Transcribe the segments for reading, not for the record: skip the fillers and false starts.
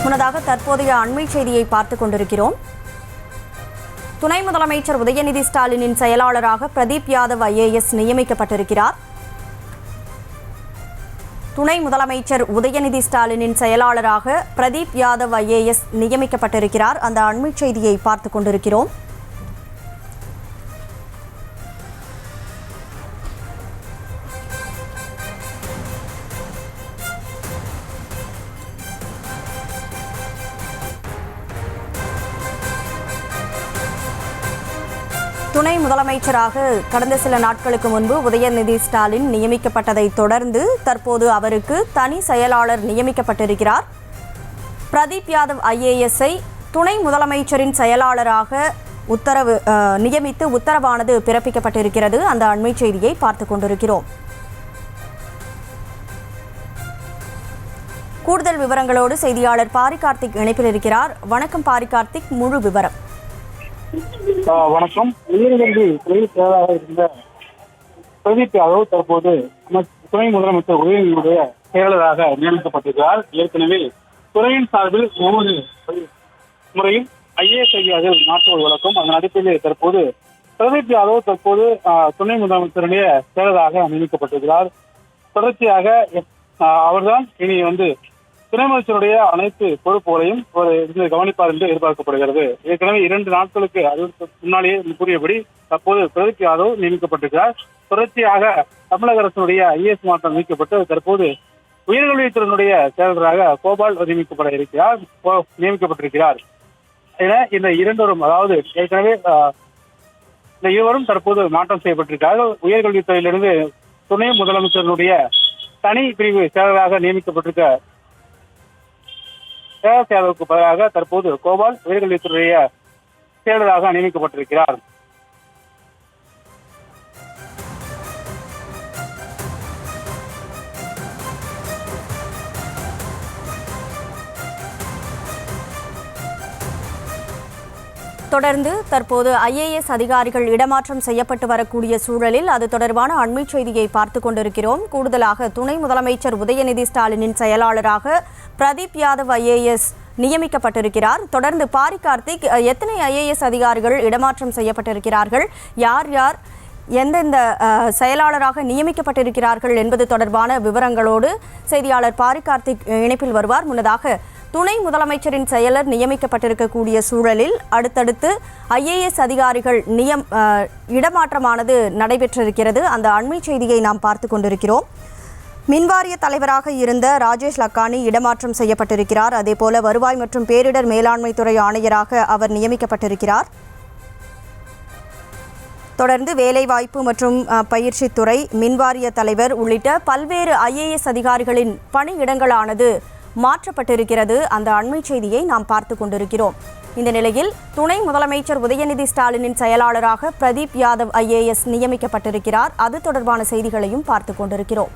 முன்னதாக தற்போதைய அண்மை செய்தியை பார்த்துக் கொண்டிருக்கிறோம். துணை முதலமைச்சர் உதயநிதி ஸ்டாலினின் செயலாளராக பிரதீப் யாதவ் ஐஏஎஸ் நியமிக்கப்பட்டிருக்கிறார். துணை முதலமைச்சர் உதயநிதி ஸ்டாலினின் செயலாளராக பிரதீப் யாதவ் ஐஏஎஸ் நியமிக்கப்பட்டிருக்கிறார். அந்த அண்மை செய்தியை பார்த்துக் கொண்டிருக்கிறோம். துணை முதலமைச்சராக கடந்த சில நாட்களுக்கு முன்பு உதயநிதி ஸ்டாலின் நியமிக்கப்பட்டதை தொடர்ந்து தற்போது அவருக்கு தனி செயலாளர் நியமிக்கப்பட்டிருக்கிறார். பிரதீப் யாதவ் ஐஏஎஸ்ஐ துணை முதலமைச்சரின் செயலாளராக நியமித்து உத்தரவானது பிறப்பிக்கப்பட்டிருக்கிறது. அந்த அண்மை செய்தியை பார்த்துக் கொண்டிருக்கிறோம். கூடுதல் விவரங்களோடு செய்தியாளர் பாரி கார்த்திக் இணைப்பில் இருக்கிறார். வணக்கம் பாரி கார்த்திக், முழு விவரம். வணக்கம். உயர்கல்வி துறை செயலாளராக இருந்த பிரதீப் யாதவ் தற்போது துணை முதலமைச்சர் உதயநிதியுடைய செயலாளராக நியமிக்கப்பட்டிருக்கிறார். ஏற்கனவே துறையின் சார்பில் ஒவ்வொரு முறையும் ஐஏஎஸ் அதிகாரிகள் மாற்றுவது வழக்கம். அதன் அடிப்படையில் தற்போது பிரதீப் யாதவ் தற்போது துணை முதலமைச்சருடைய செயலராக நியமிக்கப்பட்டிருக்கிறார். தொடர்ச்சியாக அவர்தான் இனி துணை முதலமைச்சருடைய அனைத்து பொறுப்புகளையும் கவனிப்பார் என்று எதிர்பார்க்கப்படுகிறது. ஏற்கனவே 2 நாட்களுக்கு அதற்கு முன்னாலேயே கூறியபடி தற்போது பிரதீப் யாதவ் நியமிக்கப்பட்டிருக்கிறார். தொடர்ச்சியாக தமிழக அரசுடைய ஐஏஎஸ் மாற்றம் நீக்கப்பட்டு தற்போது உயர்கல்வித்துறையினுடைய செயலராக கோபால் நியமிக்கப்பட்டிருக்கிறார். என இந்த இரண்டோரும், அதாவது ஏற்கனவே இந்த இருவரும் தற்போது மாற்றம் செய்யப்பட்டிருக்கிறார்கள். உயர்கல்வித்துறையிலிருந்து துணை முதலமைச்சருடைய தனி பிரிவு செயலராக நியமிக்கப்பட்டிருக்க யாதவுக்கு பதிலாக தற்போது கோபால் உயர்கல்வித்துறைய செயலராக நியமிக்கப்பட்டிருக்கிறார். தொடர்ந்து தற்போது ஐஏஎஸ் அதிகாரிகள் இடமாற்றம் செய்யப்பட்டு வரக்கூடிய சூழலில் அது தொடர்பான அண்மை செய்தியை பார்த்துக் கொண்டிருக்கிறோம். கூடுதலாக துணை முதலமைச்சர் உதயநிதி ஸ்டாலினின் செயலாளராக பிரதீப் யாதவ் ஐஏஎஸ் நியமிக்கப்பட்டிருக்கிறார். தொடர்ந்து பாரி கார்த்திக், எத்தனை ஐஏஎஸ் அதிகாரிகள் இடமாற்றம் செய்யப்பட்டிருக்கிறார்கள், யார் யார் எந்தெந்த செயலாளராக நியமிக்கப்பட்டிருக்கிறார்கள் என்பது தொடர்பான விவரங்களோடு செய்தியாளர் பாரி கார்த்திக் இணைப்பில் வருவார். முன்னதாக துணை முதலமைச்சரின் செயலர் நியமிக்கப்பட்டிருக்கக்கூடிய சூழலில் அடுத்தடுத்து ஐஏஎஸ் அதிகாரிகள் இடமாற்றமானது நடைபெற்றிருக்கிறது. அந்த அண்மை செய்தியை நாம் பார்த்து கொண்டிருக்கிறோம். மின்வாரிய தலைவராக இருந்த ராஜேஷ் லக்கானி இடமாற்றம் செய்யப்பட்டிருக்கிறார். அதேபோல வருவாய் மற்றும் பேரிடர் மேலாண்மை துறை ஆணையராக அவர் நியமிக்கப்பட்டிருக்கிறார். தொடர்ந்து வேலைவாய்ப்பு மற்றும் பயிற்சித்துறை, மின்வாரிய தலைவர் உள்ளிட்ட பல்வேறு ஐஏஎஸ் அதிகாரிகளின் பணியிடங்களானது மாற்றப்பட்டிருக்கிறது. அந்த அண்மை செய்தியை நாம் பார்த்து கொண்டிருக்கிறோம். இந்த நிலையில் துணை முதலமைச்சர் உதயநிதி ஸ்டாலினின் செயலாளராக பிரதீப் யாதவ் ஐஏஎஸ் நியமிக்கப்பட்டிருக்கிறார். அது தொடர்பான செய்திகளையும் பார்த்து கொண்டிருக்கிறோம்.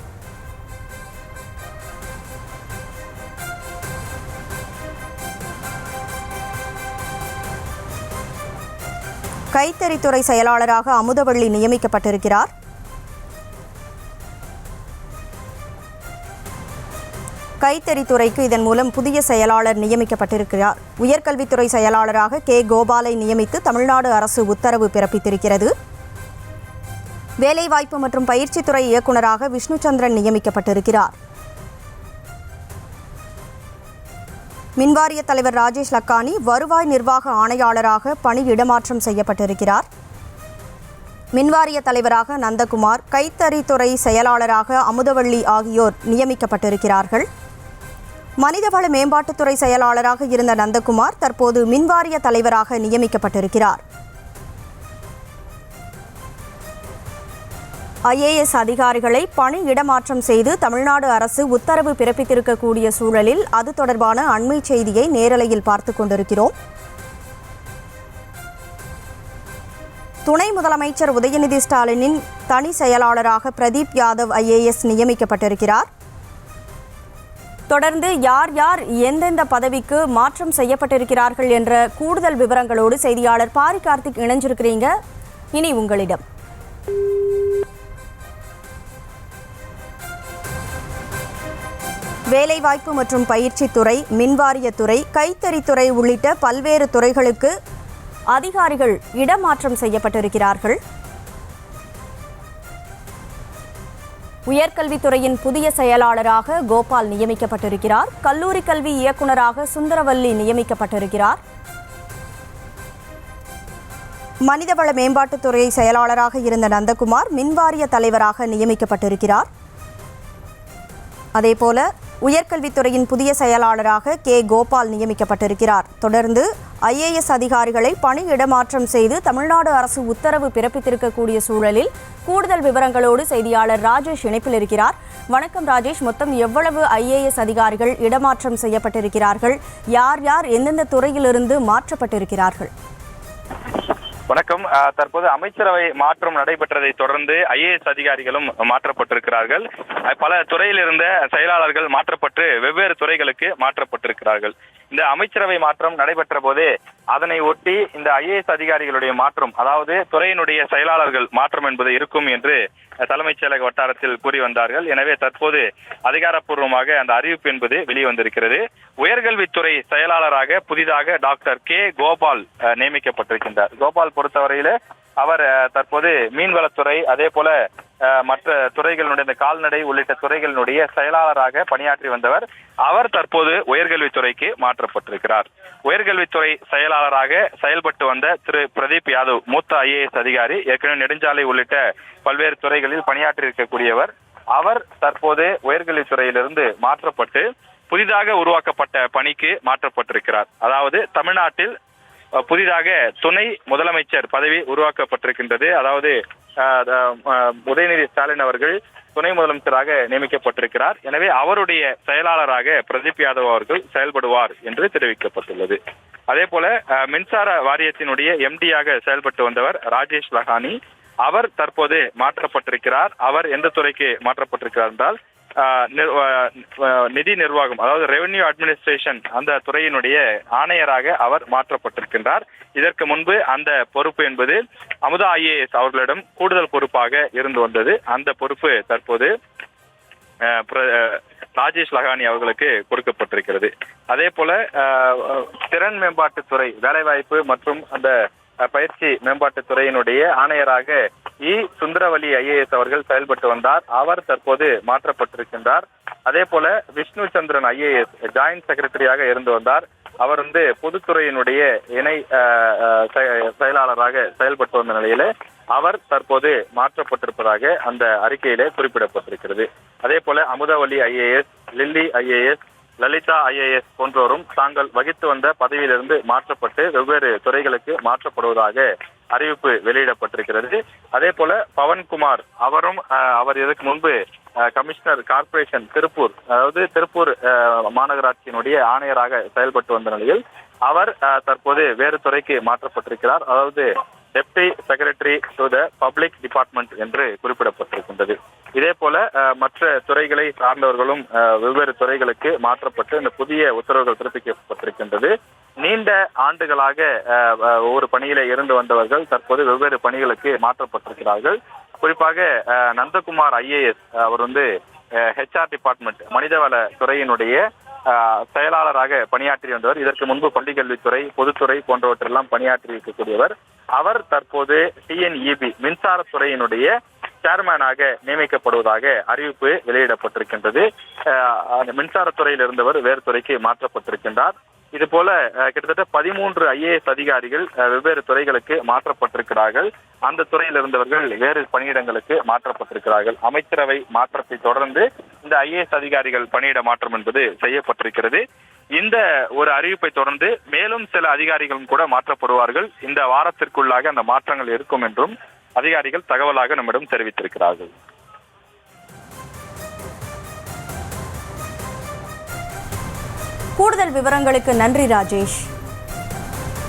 கைத்தறித்துறை செயலாளராக அமுதவள்ளி நியமிக்கப்பட்டிருக்கிறார். கைத்தறித்துறைக்கு இதன் மூலம் புதிய செயலாளர் நியமிக்கப்பட்டிருக்கிறார். உயர்கல்வித்துறை செயலாளராக கே கோபாலை நியமித்து தமிழ்நாடு அரசு உத்தரவு பிறப்பித்திருக்கிறது. வேலைவாய்ப்பு மற்றும் பயிற்சித்துறை இயக்குநராக விஷ்ணுச்சந்திரன் நியமிக்கப்பட்டிருக்கிறார். மின்வாரிய தலைவர் ராஜேஷ் லக்கானி வருவாய் நிர்வாக ஆணையாளராக பணி இடமாற்றம் செய்யப்பட்டிருக்கிறார். மின்வாரிய தலைவராக நந்தகுமார், கைத்தறித்துறை செயலாளராக அமுதவள்ளி ஆகியோர் நியமிக்கப்பட்டிருக்கிறார்கள். மனிதவள மேம்பாட்டுத்துறை செயலாளராக இருந்த நந்தகுமார் தற்போது மின்வாரிய தலைவராக நியமிக்கப்பட்டிருக்கிறார். ஐஏஎஸ் அதிகாரிகளை பணி இடமாற்றம் செய்து தமிழ்நாடு அரசு உத்தரவு பிறப்பித்திருக்கக்கூடிய சூழலில் அது தொடர்பான அண்மை செய்தியை நேரலையில் பார்த்துக் கொண்டிருக்கிறோம். துணை முதலமைச்சர் உதயநிதி ஸ்டாலினின் தனி செயலாளராக பிரதீப் யாதவ் ஐஏஎஸ் நியமிக்கப்பட்டிருக்கிறார். தொடர்ந்து யார் யார் எந்தெந்த பதவிக்கு மாற்றம் செய்யப்பட்டிருக்கிறார்கள் என்ற கூடுதல் விவரங்களோடு செய்தியாளர் பாரி கார்த்திக் இணைஞ்சிருக்கிறீங்க. இனி உங்களிடம். வேலைவாய்ப்பு மற்றும் பயிற்சித்துறை, மின்வாரியத்துறை, கைத்தறித்துறை உள்ளிட்ட பல்வேறு துறைகளுக்கு அதிகாரிகள் இடமாற்றம் செய்யப்பட்டிருக்கிறார்கள். உயர்கல்வித்துறையின் புதிய செயலாளராக கோபால் நியமிக்கப்பட்டிருக்கிறார். கல்லூரி கல்வி இயக்குநராக சுந்தரவல்லி நியமிக்கப்பட்டிருக்கிறார். மனிதவள மேம்பாட்டுத்துறை செயலாளராக இருந்த நந்தகுமார் மின்வாரிய தலைவராக நியமிக்கப்பட்டிருக்கிறார். அதேபோல உயர்கல்வித்துறையின் புதிய செயலாளராக கே கோபால் நியமிக்கப்பட்டிருக்கிறார். தொடர்ந்து IAS அதிகாரிகளை பணி இடமாற்றம் செய்து தமிழ்நாடு அரசு உத்தரவு பிறப்பித்திருக்கக்கூடிய சூழலில் கூடுதல் விவரங்களோடு செய்தியாளர் ராஜேஷ் இணைப்பில் இருக்கிறார். வணக்கம் ராஜேஷ், மொத்தம் எவ்வளவு IAS அதிகாரிகள் இடமாற்றம் செய்யப்பட்டிருக்கிறார்கள்? யார் யார் எந்தெந்த துறையிலிருந்து மாற்றப்பட்டிருக்கிறார்கள்? வணக்கம். தற்போது அமைச்சரவை மாற்றம் நடைபெற்றதை தொடர்ந்து IAS அதிகாரிகளும் மாற்றப்பட்டிருக்கிறார்கள். பல துறையில் இருந்த செயலாளர்கள் மாற்றப்பட்டு வெவ்வேறு துறைகளுக்கு மாற்றப்பட்டிருக்கிறார்கள். இந்த அமைச்சரவை மாற்றம் நடைபெற்ற போதே அதனை ஒட்டி இந்த IAS அதிகாரிகளுடைய மாற்றம், அதாவது துறையினுடைய செயலாளர்கள் மாற்றம் என்பது இருக்கும் என்று தலைமைச் செயலக வட்டாரத்தில் கூறி வந்தார்கள். எனவே தற்போது அதிகாரப்பூர்வமாக அந்த அறிவிப்பு என்பது வெளிவந்திருக்கிறது. உயர்கல்வித்துறை செயலாளராக புதிதாக டாக்டர் கே கோபால் நியமிக்கப்பட்டிருக்கின்றார். கோபால் பொறுத்தவரையில அவர் தற்போது மீன்வளத்துறை, அதே போல மற்ற துறைகளினுடைய இந்த கால்நடை உள்ளிட்ட துறைகளினுடைய செயலாளராக பணியாற்றி வந்தவர். அவர் தற்போது உயர்கல்வித்துறைக்கு மாற்றப்பட்டிருக்கிறார். உயர்கல்வித்துறை செயலாளராக செயல்பட்டு வந்த திரு பிரதீப் யாதவ் மூத்த IAS அதிகாரி, ஏற்கனவே நெடுஞ்சாலை உள்ளிட்ட பல்வேறு துறைகளில் பணியாற்றி இருக்கக்கூடியவர். அவர் தற்போது உயர்கல்வித்துறையிலிருந்து மாற்றப்பட்டு புதிதாக உருவாக்கப்பட்ட பணிக்கு மாற்றப்பட்டிருக்கிறார். அதாவது தமிழ்நாட்டில் புதிதாக துணை முதலமைச்சர் பதவி உருவாக்கப்பட்டிருக்கின்றது. அதாவது உதயநிதி ஸ்டாலின் அவர்கள் துணை முதலமைச்சராக நியமிக்கப்பட்டிருக்கிறார். எனவே அவருடைய செயலாளராக பிரதீப் யாதவ் அவர்கள் செயல்படுவார் என்று தெரிவிக்கப்பட்டுள்ளது. அதே போல மின்சார வாரியத்தினுடைய MD-யாக செயல்பட்டு வந்தவர் ராஜேஷ் லஹானி, அவர் தற்போது மாற்றப்பட்டிருக்கிறார். அவர் எந்த துறைக்கு மாற்றப்பட்டிருக்கிறார் என்றால் நிதி நிர்வாகம், அதாவது ரெவென்யூ அட்மினிஸ்ட்ரேஷன், அந்த துறையினுடைய ஆணையராக அவர் மாற்றப்பட்டிருக்கின்றார். இதற்கு முன்பு அந்த பொறுப்பு என்பது அமுதா IAS அவர்களிடம் கூடுதல் பொறுப்பாக இருந்து வந்தது. அந்த பொறுப்பு தற்போது ராஜேஷ் லஹானி அவர்களுக்கு கொடுக்கப்பட்டிருக்கிறது. அதே போல திறன் மேம்பாட்டுத்துறை, வேலைவாய்ப்பு மற்றும் அந்த பயிற்சி மேம்பாட்டுத் துறையினுடைய ஆணையராக சுந்தரவல்லி IAS அவர்கள் செயல்பட்டு வந்தார். அவர் தற்போது மாற்றப்பட்டிருக்கின்றார். அதே போல விஷ்ணு சந்திரன் IAS ஜாயிண்ட் செக்ரட்டரியாக இருந்து வந்தார். அவர் பொதுத்துறையினுடைய இணை செயலாளராக செயல்பட்டு வந்த நிலையில அவர் தற்போது மாற்றப்பட்டிருப்பதாக அந்த அறிக்கையிலே குறிப்பிடப்பட்டிருக்கிறது. அதே போல Amudhavalli IAS, Lilly IAS, Lalitha IAS போன்றோரும் தாங்கள் வகித்து வந்த பதவியிலிருந்து மாற்றப்பட்டு வெவ்வேறு துறைகளுக்கு மாற்றப்படுவதாக அறிவிப்பு வெளியிடப்பட்டிருக்கிறது. அதே போல பவன்குமார் அவரும் அவர் இதற்கு முன்பு கமிஷனர் கார்ப்பரேஷன் திருப்பூர், அதாவது திருப்பூர் மாநகராட்சியினுடைய ஆணையராக செயல்பட்டு வந்த நிலையில் அவர் தற்போது வேறு துறைக்கு மாற்றப்பட்டிருக்கிறார். அதாவது deputy secretary to the public department என்று குறிப்பிடப்பட்டிருக்கின்றது. இதே போல மற்ற துறைகளை சார்ந்தவர்களும் வெவ்வேறு துறைகளுக்கு மாற்றப்பட்டு இந்த புதிய உத்தரவுகள் பிறப்பிக்கப்பட்டிருக்கின்றது. நீண்ட ஆண்டுகளாக ஒவ்வொரு பணியில இருந்து வந்தவர்கள் தற்போது வெவ்வேறு பணிகளுக்கு மாற்றப்பட்டிருக்கிறார்கள். குறிப்பாக நந்தகுமார் IAS அவர் HR டிபார்ட்மெண்ட், மனிதவள துறையினுடைய செயலாளராக பணியாற்றி வந்தவர். இதற்கு முன்பு பள்ளிக்கல்வித்துறை, பொதுத்துறை போன்றவற்றெல்லாம் பணியாற்றி இருக்கக்கூடியவர். அவர் தற்போது TNEB மின்சாரத்துறையினுடைய சேர்மேனாக நியமிக்கப்படுவதாக அறிவிப்பு வெளியிடப்பட்டிருக்கின்றது. மின்சாரத்துறையில் இருந்தவர் வேறு துறைக்கு மாற்றப்பட்டிருக்கின்றார். இது போல கிட்டத்தட்ட 13 IAS அதிகாரிகள் வெவ்வேறு துறைகளுக்கு மாற்றப்பட்டிருக்கிறார்கள். அந்த துறையில் இருந்தவர்கள் வேறு பணியிடங்களுக்கு மாற்றப்பட்டிருக்கிறார்கள். அமைச்சரவை மாற்றத்தை தொடர்ந்து இந்த IAS அதிகாரிகள் பணியிட மாற்றம் என்பது செய்யப்பட்டிருக்கிறது. இந்த ஒரு அறிவிப்பை தொடர்ந்து மேலும் சில அதிகாரிகளும் கூட மாற்றப்படுவார்கள். இந்த வாரத்திற்குள்ளாக அந்த மாற்றங்கள் இருக்கும் என்றும் அதிகாரிகள் தகவலாக நம்மிடம் தெரிவித்திருக்கிறார்கள். கூடுதல் விவரங்களுக்கு நன்றி ராஜேஷ்.